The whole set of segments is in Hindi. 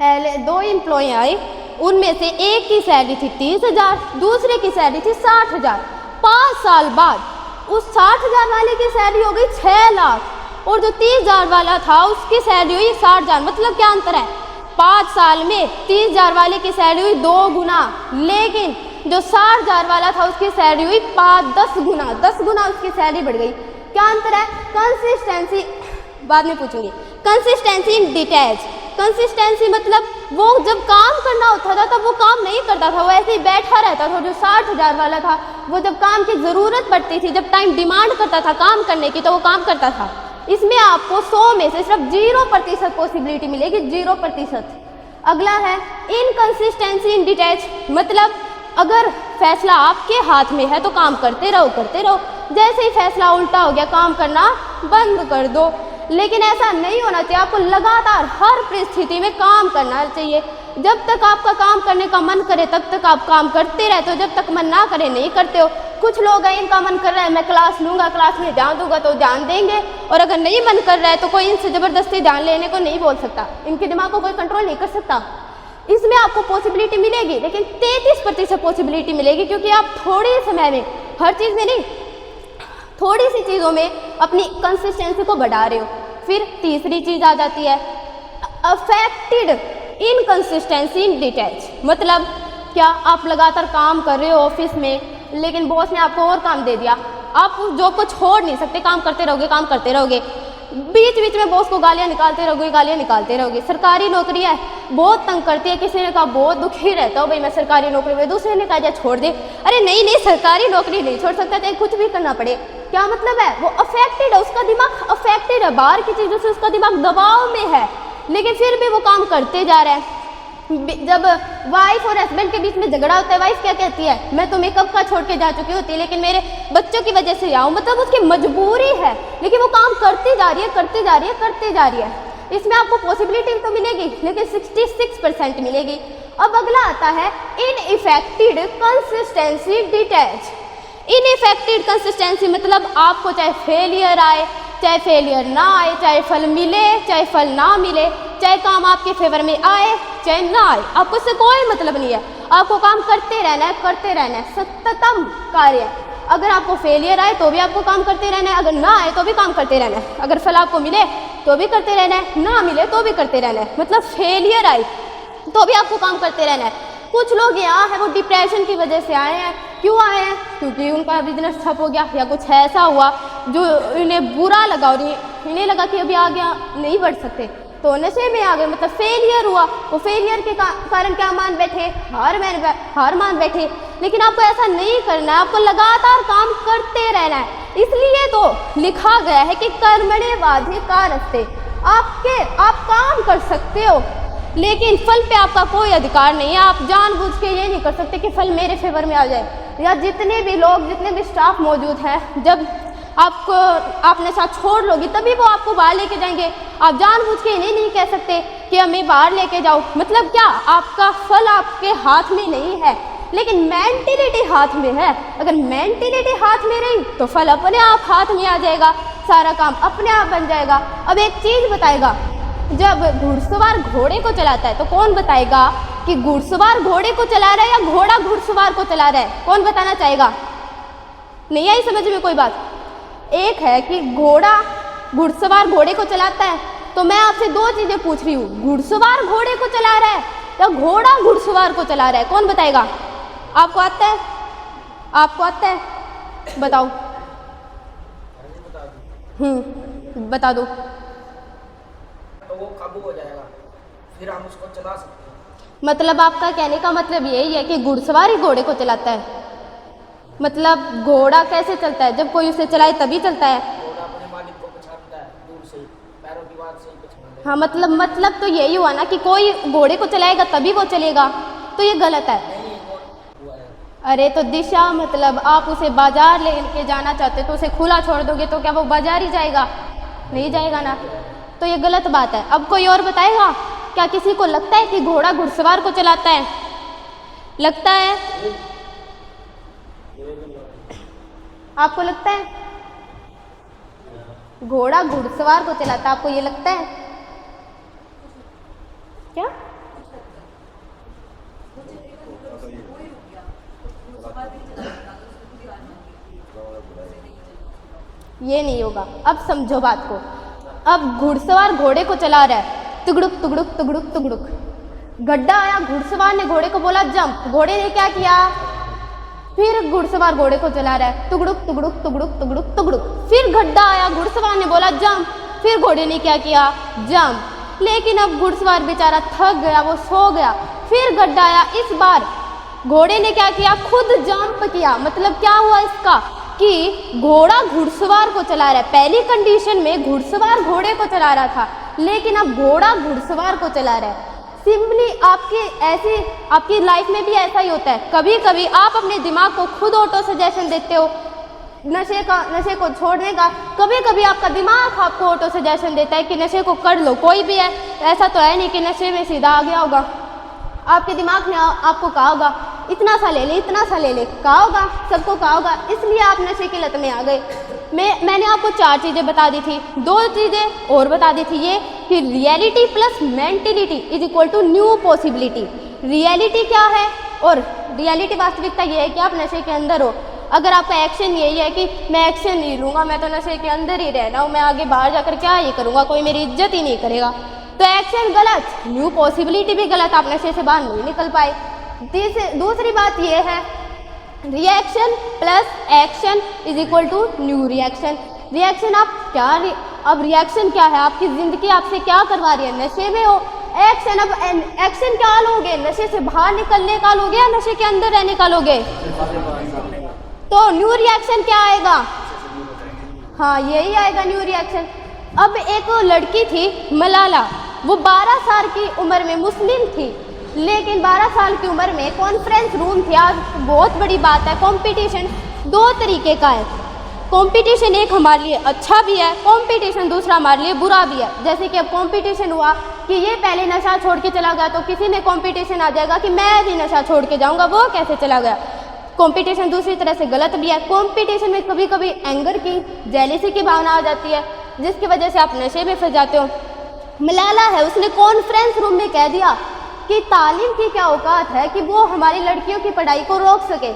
पहले 2 एम्प्लॉय आए, उनमें से एक की सैलरी थी 30,000, दूसरे की सैलरी थी 60,000। 5 साल बाद उस 60,000 वाले की सैलरी हो गई 6 लाख और जो 30,000 वाला था उसकी सैलरी हुई 60,000। मतलब क्या अंतर है? 5 साल में 30,000 वाले की सैलरी हुई 2 गुना, लेकिन जो 60,000 वाला था उसकी सैलरी हुई 10 गुना, 10 गुना उसकी सैलरी बढ़ गई। क्या अंतर है? कंसिस्टेंसी बाद में पूछूंगी। Consistency in detach. कंसिस्टेंसी मतलब वो जब काम करना होता था तब वो काम नहीं करता था, वो ऐसे ही बैठा रहता था। जो 60,000 वाला था वो जब काम की ज़रूरत पड़ती थी, जब टाइम डिमांड करता था काम करने की, तो वो काम करता था। इसमें आपको 100 में से सिर्फ 0% पॉसिबिलिटी मिलेगी, 0%। अगला है इनकंसिस्टेंसी इन डिटैच। मतलब अगर फैसला आपके हाथ में है तो काम करते रहो करते रहो, जैसे ही फैसला उल्टा हो गया काम करना बंद कर दो। लेकिन ऐसा नहीं होना चाहिए, आपको लगातार हर परिस्थिति में काम करना चाहिए। जब तक आपका काम करने का मन करे तब तक आप काम करते रहते हो, जब तक मन ना करे नहीं करते हो। कुछ लोग हैं इनका मन कर रहा है मैं क्लास लूँगा, क्लास में ध्यान दूंगा तो ध्यान देंगे, और अगर नहीं मन कर रहा है तो कोई इनसे ज़बरदस्ती ध्यान लेने को नहीं बोल सकता, इनके दिमाग को कोई कंट्रोल नहीं कर सकता। इसमें आपको पॉसिबिलिटी मिलेगी, लेकिन 33% पॉसिबिलिटी मिलेगी, क्योंकि आप थोड़े समय में, हर चीज़ में नहीं, थोड़ी सी चीज़ों में अपनी कंसिस्टेंसी को बढ़ा रहे हो। फिर तीसरी चीज़ आ जाती है अफेक्टेड इनकंसिस्टेंसी इन डिटैच। मतलब क्या आप लगातार काम कर रहे हो ऑफिस में, लेकिन बॉस ने आपको और काम दे दिया, आप उस जॉब को छोड़ नहीं सकते, काम करते रहोगे काम करते रहोगे, बीच बीच में बॉस को गालियाँ निकालते रहोगे गालियाँ निकालते रहोगे। सरकारी नौकरी है, बहुत तंग करती है, किसी ने कहा बहुत दुखी रहता हो भाई मैं सरकारी नौकरी में, दूसरे ने कहा जा छोड़ दे, अरे नहीं नहीं सरकारी नौकरी नहीं छोड़ सकता, चाहे कुछ भी करना पड़े। क्या मतलब है? वो अफेक्टेड है, उसका दिमाग अफेक्टेड है, बाहर की चीज़ों से उसका दिमाग दबाव में है, लेकिन फिर भी वो काम करते जा रहा है। जब वाइफ और हस्बैंड के बीच में झगड़ा होता है, वाइफ क्या कहती है, मैं तो मेकअप का छोड़ के जा चुकी होती, लेकिन मेरे बच्चों की वजह से आऊँ, मतलब उसकी मजबूरी है, लेकिन वो काम करती जा रही है करती जा रही है करती जा रही है। इसमें आपको पॉसिबिलिटी तो मिलेगी, लेकिन 66% मिलेगी। अब अगला आता है इनइफेक्टेड कंसिस्टेंसी डिटैच। इनइफेक्टेड कंसिस्टेंसी मतलब आपको चाहे फेलियर आए चाहे फेलियर ना आए, चाहे फल मिले चाहे फल ना मिले, चाहे काम आपके फेवर में आए चाहे ना आए, आपको इससे कोई मतलब नहीं है, आपको काम करते रहना है करते रहना है। सततम कार्य है। अगर आपको फेलियर आए तो भी आपको काम करते रहना है, अगर ना आए तो भी काम करते रहना है, अगर फल आपको मिले तो भी करते रहना है, ना मिले तो भी करते रहना है। मतलब फेलियर आए तो भी आपको काम करते रहना है। कुछ लोग यहाँ है वो डिप्रेशन की वजह से आए हैं। क्यों आए हैं? क्योंकि उनका बिजनेस ठप हो गया या कुछ ऐसा हुआ जो इन्हें बुरा लगा और इन्हें लगा कि अभी आगे नहीं बढ़ सकते, तो नशे में आ गए, मतलब फेलियर हुआ। वो फेलियर के कारण क्या मान बैठे? हार मान बैठे। लेकिन आपको ऐसा नहीं करना है, आपको लगातार काम करते रहना है। इसलिए तो लिखा गया है कि कर्मण्येवाधिकारस्ते, आप काम कर सकते हो, लेकिन फल पे आपका कोई अधिकार नहीं है। आप जानबूझ के ये नहीं कर सकते कि फल मेरे फेवर में आ जाए, या जितने भी लोग जितने भी स्टाफ मौजूद हैं, जब आपको आपने साथ छोड़ लोगी तभी वो आपको बाहर लेके जाएंगे। आप जानबूझ के इन्हें नहीं कह सकते कि हमें बाहर लेके जाओ। मतलब क्या? आपका फल आपके हाथ में नहीं है, लेकिन मेंटेलिटी हाथ में है। अगर मेंटेलिटी हाथ में रही तो फल अपने आप हाथ में आ जाएगा, सारा काम अपने आप बन जाएगा। अब एक चीज़ बताएगा, जब घुड़सवार घोड़े को चलाता है तो कौन बताएगा कि घुड़सवार घोड़े को चला रहा है या घोड़ा घुड़सवार को चला रहा है? कौन बताना चाहेगा? नहीं आई समझ में कोई बात? एक है कि घुड़सवार घोड़े को चलाता है, तो मैं आपसे 2 चीज़ें पूछ रही हूँ, घुड़सवार घोड़े को चला रहा है या घोड़ा घुड़सवार को चला रहा है? कौन बताएगा? आपको आता है? आपको आता है? बताओ। बता दो। तो वो काबू हो जाएगा, फिर हम उसको चला सकते हैं। मतलब आपका कहने का मतलब यही है कि घुड़सवार ही घोड़े को चलाता है? मतलब घोड़ा कैसे चलता है? जब कोई उसे चलाए तभी चलता है। घोड़ा अपने मालिक को पहचानता है दूर से ही, पैरों की बात से ही पहचानता है। हाँ, मतलब तो यही हुआ ना कि कोई घोड़े को चलाएगा तभी वो चलेगा, तो ये गलत है। नहीं वो हुआ है। अरे तो दिशा, मतलब आप उसे बाजार लेके जाना चाहते तो उसे खुला छोड़ दोगे तो क्या वो बाजार ही जाएगा? नहीं जाएगा ना, तो ये गलत बात है। अब कोई और बताएगा? क्या किसी को लगता है कि घोड़ा घुड़सवार को चलाता है? लगता है? आपको लगता है घोड़ा घुड़सवार को चलाता? आपको ये लगता है क्या? ये नहीं होगा। अब समझो बात को। अब घुड़सवार घोड़े को चला रहा है, तुगड़ुक तुगड़ुक तुगड़ुक तुगड़ुक। गड्ढा आया, घुड़सवार ने घोड़े को बोला जंप, घोड़े ने क्या किया? फिर घुड़सवार घोड़े को चला रहा है, तुगड़ुक तुगड़ुक तुगड़ुक तुगड़ुक तुगड़ुक। फिर गड्ढा आया, घुड़सवार ने बोला जंप, फिर घोड़े ने क्या किया? जंप। लेकिन अब घुड़सवार बेचारा थक गया, वो सो गया। फिर गड्ढा आया, इस बार घोड़े ने क्या किया? खुद जंप किया। मतलब क्या हुआ इसका कि घोड़ा घुड़सवार को चला रहा है। पहली कंडीशन में घुड़सवार घोड़े को चला रहा था, लेकिन अब घोड़ा घुड़सवार को चला रहा है। सिंपली आपकी लाइफ में भी ऐसा ही होता है। कभी कभी आप अपने दिमाग को खुद ऑटो सजेशन देते हो नशे को छोड़ने का। कभी कभी आपका दिमाग आपको ऑटो सजेशन देता है कि नशे को कर लो। कोई भी है, ऐसा तो है नहीं कि नशे में सीधा आ गया होगा। आपके दिमाग ने आपको कहा होगा इतना सा ले ले, इतना सा ले ले, कहा होगा, सबको कहा होगा, इसलिए आप नशे की लत में आ गए। मैंने आपको 4 चीज़ें बता दी थी, 2 चीज़ें और बता दी थी, ये कि reality plus mentality is equal to new possibility. Reality क्या है? और रियलिटी वास्तविकता ये है कि आप नशे के अंदर हो। अगर आपका एक्शन यही है कि मैं एक्शन नहीं लूँगा, मैं तो नशे के अंदर ही रहना हूँ, मैं आगे बाहर जाकर क्या ये करूँगा, कोई मेरी इज्जत ही नहीं करेगा, तो एक्शन गलत, न्यू पॉसिबिलिटी भी गलत, आप नशे से बाहर नहीं निकल पाए। दूसरी बात ये है reaction plus action is equal to new reaction. Reaction आप क्या अब रिएक्शन क्या है? आपकी ज़िंदगी आपसे क्या करवा रही है? नशे में हो। एक्शन, अब एक्शन क्या लोगे? नशे से बाहर निकलने का लोगे या नशे के अंदर रहने का लोगे? तो न्यू रिएक्शन क्या आएगा? हाँ, यही आएगा न्यू रिएक्शन। अब एक लड़की थी मलाला, वो 12 साल की उम्र में मुस्लिम थी, लेकिन 12 साल की उम्र में कॉन्फ्रेंस रूम थी। आज बहुत बड़ी बात है, कंपटीशन 2 तरीके का है। कंपटीशन एक हमारे लिए अच्छा भी है, कंपटीशन दूसरा हमारे लिए बुरा भी है। जैसे कि अब कंपटीशन हुआ कि ये पहले नशा छोड़ के चला गया, तो किसी में कंपटीशन आ जाएगा कि मैं भी नशा छोड़ के जाऊंगा, वो कैसे चला गया। कंपटीशन दूसरी तरह से गलत भी है। कंपटीशन में कभी कभी एंगर की, जेलेसी की भावना आ जाती है, जिसकी वजह से आप नशे में फंस जाते हो। मलाला है, उसने कॉन्फ्रेंस रूम में कह दिया कि तालीम की क्या औकात है कि वो हमारी लड़कियों की पढ़ाई को रोक सके।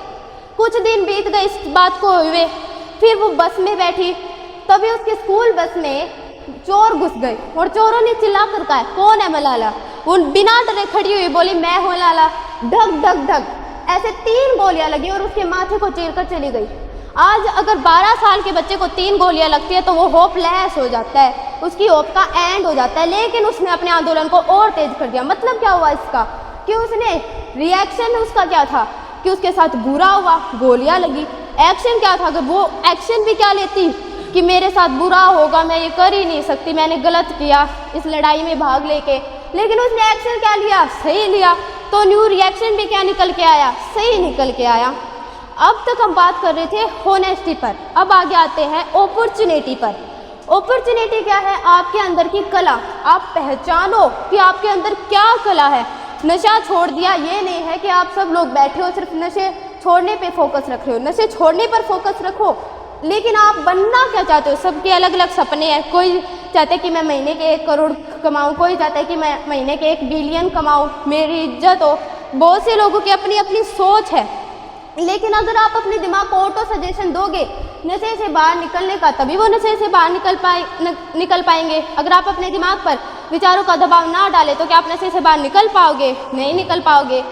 कुछ दिन बीत गए इस बात को हुए, फिर वो बस में बैठी, तभी उसके स्कूल बस में चोर घुस गए और चोरों ने चिल्ला कर कहा कौन है मलाला। वो बिना डरे खड़ी हुई बोली मैं हूँ मलाला। ढक ढक ढक ऐसे 3 गोलियां लगी और उसके माथे को चीर कर चली गई। आज अगर 12 साल के बच्चे को 3 गोलियां लगती है तो वो होपलेस हो जाता है, उसकी होप का एंड हो जाता है, लेकिन उसने अपने आंदोलन को और तेज कर दिया। मतलब क्या हुआ इसका कि उसने रिएक्शन उसका क्या था कि उसके साथ बुरा हुआ, गोलियां लगी। एक्शन क्या था? अगर वो एक्शन भी क्या लेती कि मेरे साथ बुरा होगा, मैं ये कर ही नहीं सकती, मैंने गलत किया इस लड़ाई में भाग लेके, लेकिन उसने एक्शन क्या लिया? सही लिया। तो न्यू रिएक्शन भी क्या निकल के आया? सही निकल के आया। अब तक हम बात कर रहे थे होनेस्टी पर, अब आगे आते हैं अपॉर्चुनिटी पर। अपॉर्चुनिटी क्या है? आपके अंदर की कला, आप पहचानो कि आपके अंदर क्या कला है। नशा छोड़ दिया ये नहीं है कि आप सब लोग बैठे हो सिर्फ नशे छोड़ने पे फोकस रख रहे हो। नशे छोड़ने पर फोकस रखो, लेकिन आप बनना क्या चाहते हो? सबके अलग अलग सपने हैं। कोई चाहता है कि मैं महीने के 1 करोड़ कमाऊं, कोई चाहता है कि मैं महीने के 1 बिलियन कमाऊं, मेरी इज्जत हो। बहुत से लोगों की अपनी अपनी सोच है, लेकिन अगर आप अपने दिमाग को ऑटो सजेशन दोगे नशे से बाहर निकलने का, तभी वो नशे से बाहर निकल पाएंगे। अगर आप अपने दिमाग पर विचारों का दबाव ना डालें तो क्या आप नशे से बाहर निकल पाओगे? नहीं निकल पाओगे।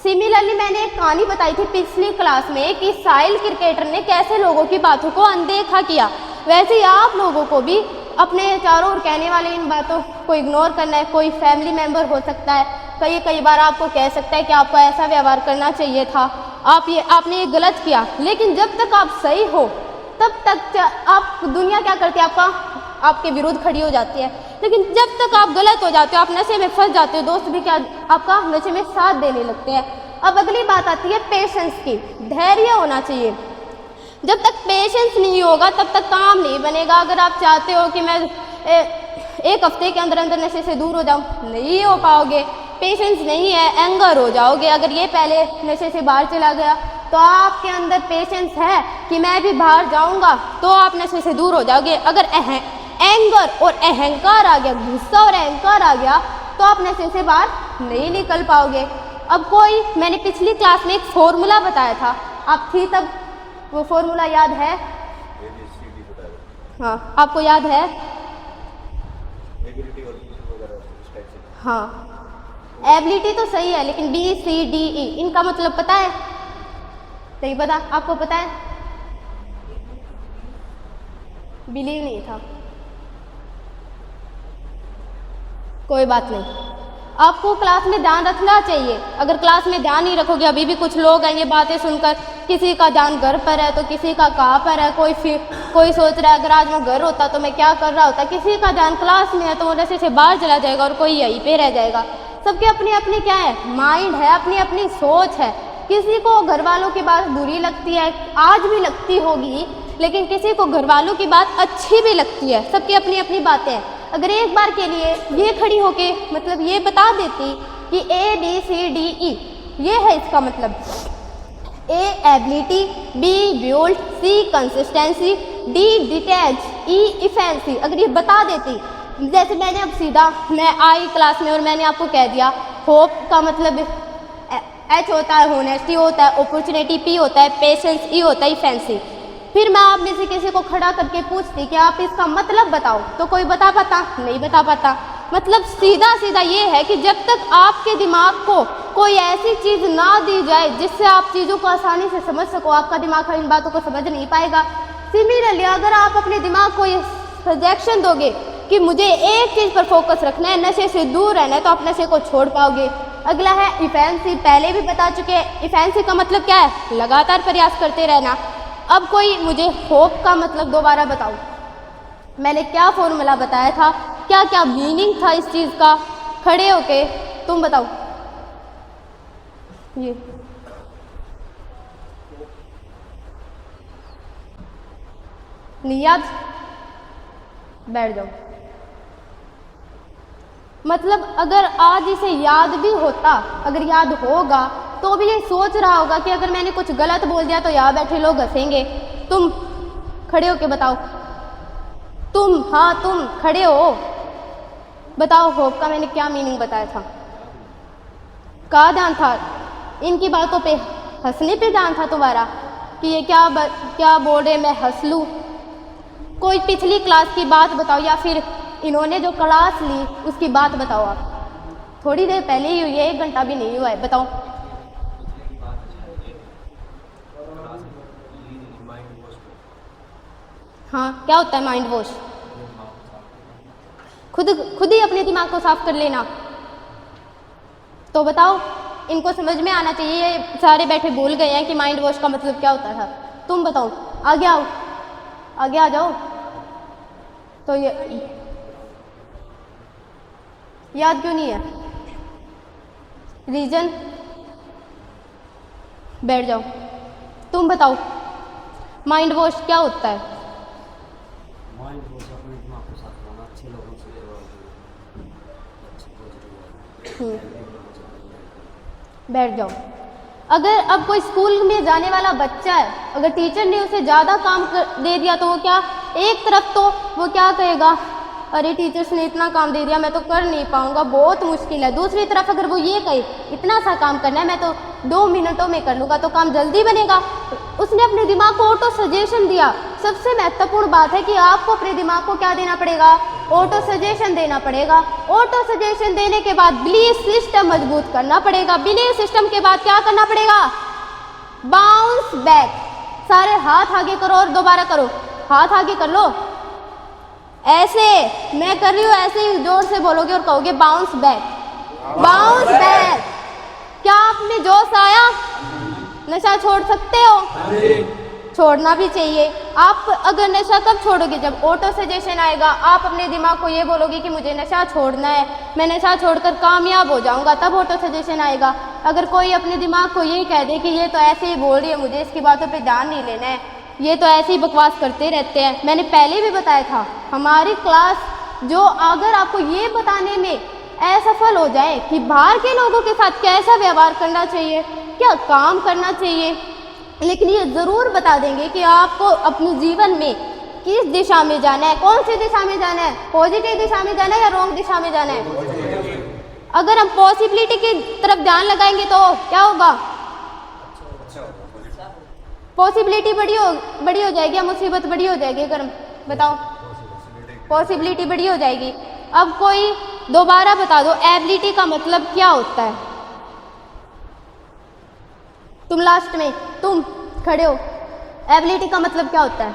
सिमिलरली मैंने एक कहानी बताई थी पिछली क्लास में कि साहिल क्रिकेटर ने कैसे लोगों की बातों को अनदेखा किया, वैसे ही आप लोगों को भी अपने चारों ओर कहने वाले इन बातों को इग्नोर करना है। कोई फैमिली मेम्बर हो सकता है, कई बार आपको कह सकता है कि आपको ऐसा व्यवहार करना चाहिए था, आपने ये गलत किया, लेकिन जब तक आप सही हो तब तक आप दुनिया क्या करती है? आपके विरुद्ध खड़ी हो जाती है। लेकिन जब तक आप गलत हो जाते हो, आप नशे में फंस जाते हो, दोस्त भी क्या आपका नशे में साथ देने लगते हैं। अब अगली बात आती है पेशेंस की। धैर्य होना चाहिए। जब तक पेशेंस नहीं होगा तब तक काम नहीं बनेगा। अगर आप चाहते हो कि मैं 1 हफ्ते के अंदर अंदर नशे से दूर हो जाऊं, नहीं हो पाओगे। पेशेंस नहीं है, एंगर हो जाओगे। अगर ये पहले नशे से बाहर चला गया तो आपके अंदर पेशेंस है कि मैं भी बाहर जाऊंगा, तो आप नशे से दूर हो जाओगे। अगर एंगर और अहंकार आ गया, गुस्सा और अहंकार आ गया, तो आप नशे से बाहर नहीं निकल पाओगे। अब मैंने पिछली क्लास में एक फॉर्मूला बताया था, आप थी तब, वो फॉर्मूला याद है? हाँ, आपको याद है? एबिलिटी वगैरह इस टाइप से। हाँ, एबिलिटी तो सही है, लेकिन BCDE इनका मतलब पता है? नहीं पता? आपको पता है? बिलीव नहीं था। कोई बात नहीं, आपको क्लास में ध्यान रखना चाहिए। अगर क्लास में ध्यान नहीं रखोगे, अभी भी कुछ लोग हैं ये बातें सुनकर, किसी का ध्यान घर पर है तो किसी का कहाँ पर है, कोई सोच रहा है अगर आज मैं घर होता तो मैं क्या कर रहा होता, किसी का ध्यान क्लास में है तो वो नशे से बाहर चला जाएगा और कोई यहीं पे रह जाएगा। सबके अपनी अपनी क्या है, माइंड है, अपनी अपनी सोच है। किसी को घर वालों की बात बुरी लगती है, आज भी लगती होगी, लेकिन किसी को घर वालों की बात अच्छी भी लगती है। सबकी अपनी अपनी बातें हैं। अगर एक बार के लिए ये खड़ी होके मतलब ये बता देती कि ABCDE ये है इसका मतलब, A ability, B ब्यूल्ड, C consistency, D detach, E इफेंसी, अगर ये बता देती, जैसे मैंने अब सीधा मैं आई क्लास में और मैंने आपको कह दिया होप का मतलब H होता है होनेस्टी होता है, अपॉर्चुनिटी P होता है, पेशेंस E होता है इफेंसी। फिर मैं आप में से किसी को खड़ा करके पूछती कि आप इसका मतलब बताओ, तो कोई बता पाता? नहीं बता पाता। मतलब सीधा सीधा ये है कि जब तक आपके दिमाग को कोई ऐसी चीज़ ना दी जाए जिससे आप चीज़ों को आसानी से समझ सको, आपका दिमाग इन बातों को समझ नहीं पाएगा। सिमिलरली अगर आप अपने दिमाग को ये सजेशन दोगे कि मुझे एक चीज़ पर फोकस रखना है, नशे से दूर रहना है, तो आप नशे को छोड़ पाओगे। अगला है इफेंसी, पहले भी बता चुके हैं। इफेंसी का मतलब क्या है? लगातार प्रयास करते रहना। अब कोई मुझे होप का मतलब दोबारा बताओ। मैंने क्या फॉर्मूला बताया था, क्या क्या मीनिंग था इस चीज़ का? खड़े होके तुम बताओ। ये नहीं याद? बैठ जाओ। मतलब अगर आज इसे याद भी होता, अगर याद होगा तो भी ये सोच रहा होगा कि अगर मैंने कुछ गलत बोल दिया तो यहाँ बैठे लोग हंसेंगे। तुम खड़े होके बताओ। तुम, हाँ तुम खड़े हो, बताओ होप का मैंने क्या मीनिंग बताया था? कहाँ ध्यान था? इनकी बातों पे हंसने पे ध्यान था तुम्हारा कि ये क्या बोल रहे, मैं हंस लूँ? कोई पिछली क्लास की बात बताओ, या फिर इन्होंने जो क्लास ली उसकी बात बताओ। आप थोड़ी देर पहले ही हुई है, 1 घंटा भी नहीं हुआ है, बताओ। हाँ, क्या होता है माइंड वॉश? खुद ही अपने दिमाग को साफ कर लेना। तो बताओ, इनको समझ में आना चाहिए। ये सारे बैठे भूल गए हैं कि माइंड वॉश का मतलब क्या होता था। तुम बताओ, आगे आओ, आगे आ जाओ। तो ये याद क्यों नहीं है? रीजन? बैठ जाओ। तुम बताओ, माइंड वॉश क्या होता है? माइंड वॉश अपने दिमाग को साफ करना, अच्छे लोगों से बैठ जाओ। अगर अब कोई स्कूल में जाने वाला बच्चा है, अगर टीचर ने उसे ज़्यादा काम दे दिया तो वो क्या, एक तरफ तो वो क्या कहेगा, अरे टीचर्स ने इतना काम दे दिया मैं तो कर नहीं पाऊंगा, बहुत मुश्किल है। दूसरी तरफ अगर वो ये कहे इतना सा काम करना है, मैं तो 2 मिनटों में कर लूँगा, तो काम जल्दी बनेगा। उसने अपने दिमाग को ऑटो सजेशन दिया। सबसे महत्वपूर्ण बात है कि आपको अपने दिमाग को क्या देना पड़ेगा? ऑटो सजेशन देना पड़ेगा। ऑटो सजेशन देने के बाद बिलीफ सिस्टम मजबूत करना पड़ेगा। बिलीफ सिस्टम के बाद क्या करना पड़ेगा? Bounce back. सारे हाथ आगे करो और दोबारा करो। हाथ आगे कर लो, ऐसे मैं कर रही हूँ, ऐसे ही जोर से बोलोगे और कहोगे बाउंस बैक, बाउंस बैक। क्या आप में जोश आया? नशा छोड़ सकते हो? छोड़ना भी चाहिए। आप अगर नशा कब छोड़ोगे? जब ऑटो सजेशन आएगा। आप अपने दिमाग को ये बोलोगे कि मुझे नशा छोड़ना है, मैं नशा छोड़कर कामयाब हो जाऊंगा, तब ऑटो सजेशन आएगा। अगर कोई अपने दिमाग को ये कह दे कि ये तो ऐसे ही बोल रही है, मुझे इसकी बातों पे ध्यान नहीं लेना है, ये तो ऐसे ही बकवास करते रहते हैं। मैंने पहले भी बताया था, हमारी क्लास जो अगर आपको ये बताने में असफल हो जाए कि बाहर के लोगों के साथ कैसा व्यवहार करना चाहिए, क्या काम करना चाहिए, लेकिन ये ज़रूर बता देंगे कि आपको अपने जीवन में किस दिशा में जाना है, कौन सी दिशा में जाना है, पॉजिटिव दिशा में जाना है या रॉन्ग दिशा में जाना है। अगर हम पॉसिबिलिटी की तरफ ध्यान लगाएंगे तो क्या होगा? पॉसिबिलिटी बड़ी हो जाएगी या मुसीबत बड़ी हो जाएगी? अगर हम बताओ। पॉसिबिलिटी बड़ी हो जाएगी। अब कोई दोबारा बता दो, एबिलिटी का मतलब क्या होता है? तुम लास्ट में, तुम खड़े हो, एबिलिटी का मतलब क्या होता है?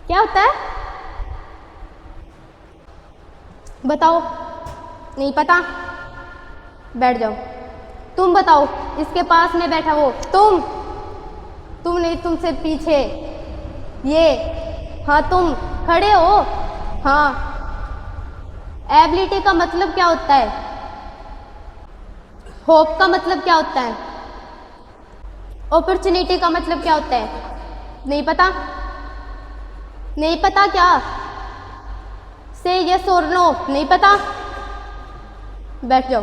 क्या होता है बताओ। नहीं पता? बैठ जाओ। तुम बताओ, इसके पास में बैठा वो, तुम नहीं, तुमसे पीछे ये, हाँ तुम खड़े हो, हाँ। एबिलिटी का मतलब क्या होता है? होप का मतलब क्या होता है? अपॉर्चुनिटी का मतलब क्या होता है? नहीं पता? नहीं पता क्या? से यस और नो, नहीं पता? बैठ जाओ।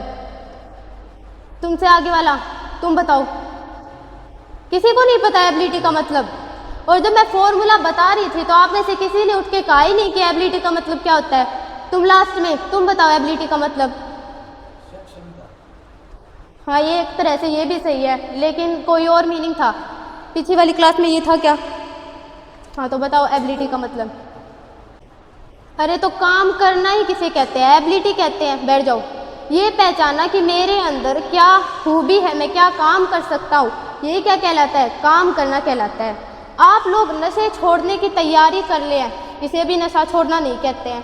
तुमसे आगे वाला, तुम बताओ। किसी को नहीं पता एबिलिटी का मतलब? और जब मैं फॉर्मूला बता रही थी तो आप में से किसी ने उठ के कहा ही नहीं कि एबिलिटी का मतलब क्या होता है। तुम लास्ट में, तुम बताओ एबिलिटी का मतलब। हाँ, ये एक तरह से ये भी सही है, लेकिन कोई और मीनिंग था। पिछली वाली क्लास में ये था क्या? हाँ, तो बताओ एबिलिटी का मतलब। अरे तो काम करना ही किसे कहते हैं? एबिलिटी कहते हैं। बैठ जाओ। ये पहचाना कि मेरे अंदर क्या खूबी है, मैं क्या काम कर सकता हूँ, ये क्या कहलाता है? काम करना कहलाता है। आप लोग नशे छोड़ने की तैयारी कर ले हैं, इसे भी नशा छोड़ना नहीं कहते हैं।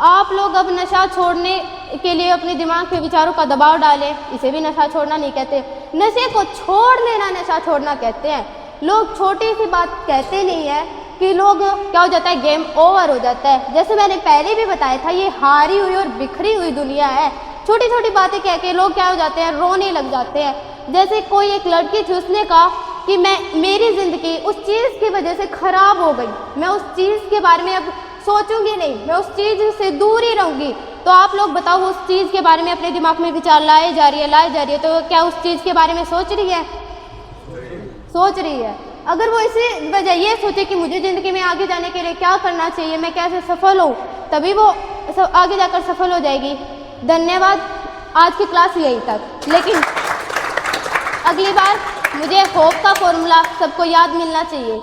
आप लोग अब नशा छोड़ने के लिए अपने दिमाग पे विचारों का दबाव डालें, इसे भी नशा छोड़ना नहीं कहते। नशे को छोड़ लेना नशा छोड़ना कहते हैं। लोग छोटी सी बात कहते नहीं है कि लोग क्या हो जाता है, गेम ओवर हो जाता है। जैसे मैंने पहले भी बताया था, ये हारी हुई और बिखरी हुई दुनिया है। छोटी छोटी बातें कह के लोग क्या हो जाते हैं, रोने लग जाते हैं। जैसे कोई एक लड़की थी, उसने कहा कि मेरी ज़िंदगी उस चीज़ की वजह से ख़राब हो गई, मैं उस चीज़ के बारे में अब सोचूंगी नहीं, मैं उस चीज़ से दूर ही रहूँगी। तो आप लोग बताओ, वो उस चीज़ के बारे में अपने दिमाग में विचार लाए जा रही है, तो क्या उस चीज़ के बारे में सोच रही है? सोच रही है। अगर वो इसी वजह ये सोचे कि मुझे ज़िंदगी में आगे जाने के लिए क्या करना चाहिए, मैं कैसे सफल हूँ, तभी वो आगे जाकर सफल हो जाएगी। धन्यवाद, आज की क्लास यही तक। लेकिन अगली बार मुझे होप का फॉर्मूला सबको याद मिलना चाहिए।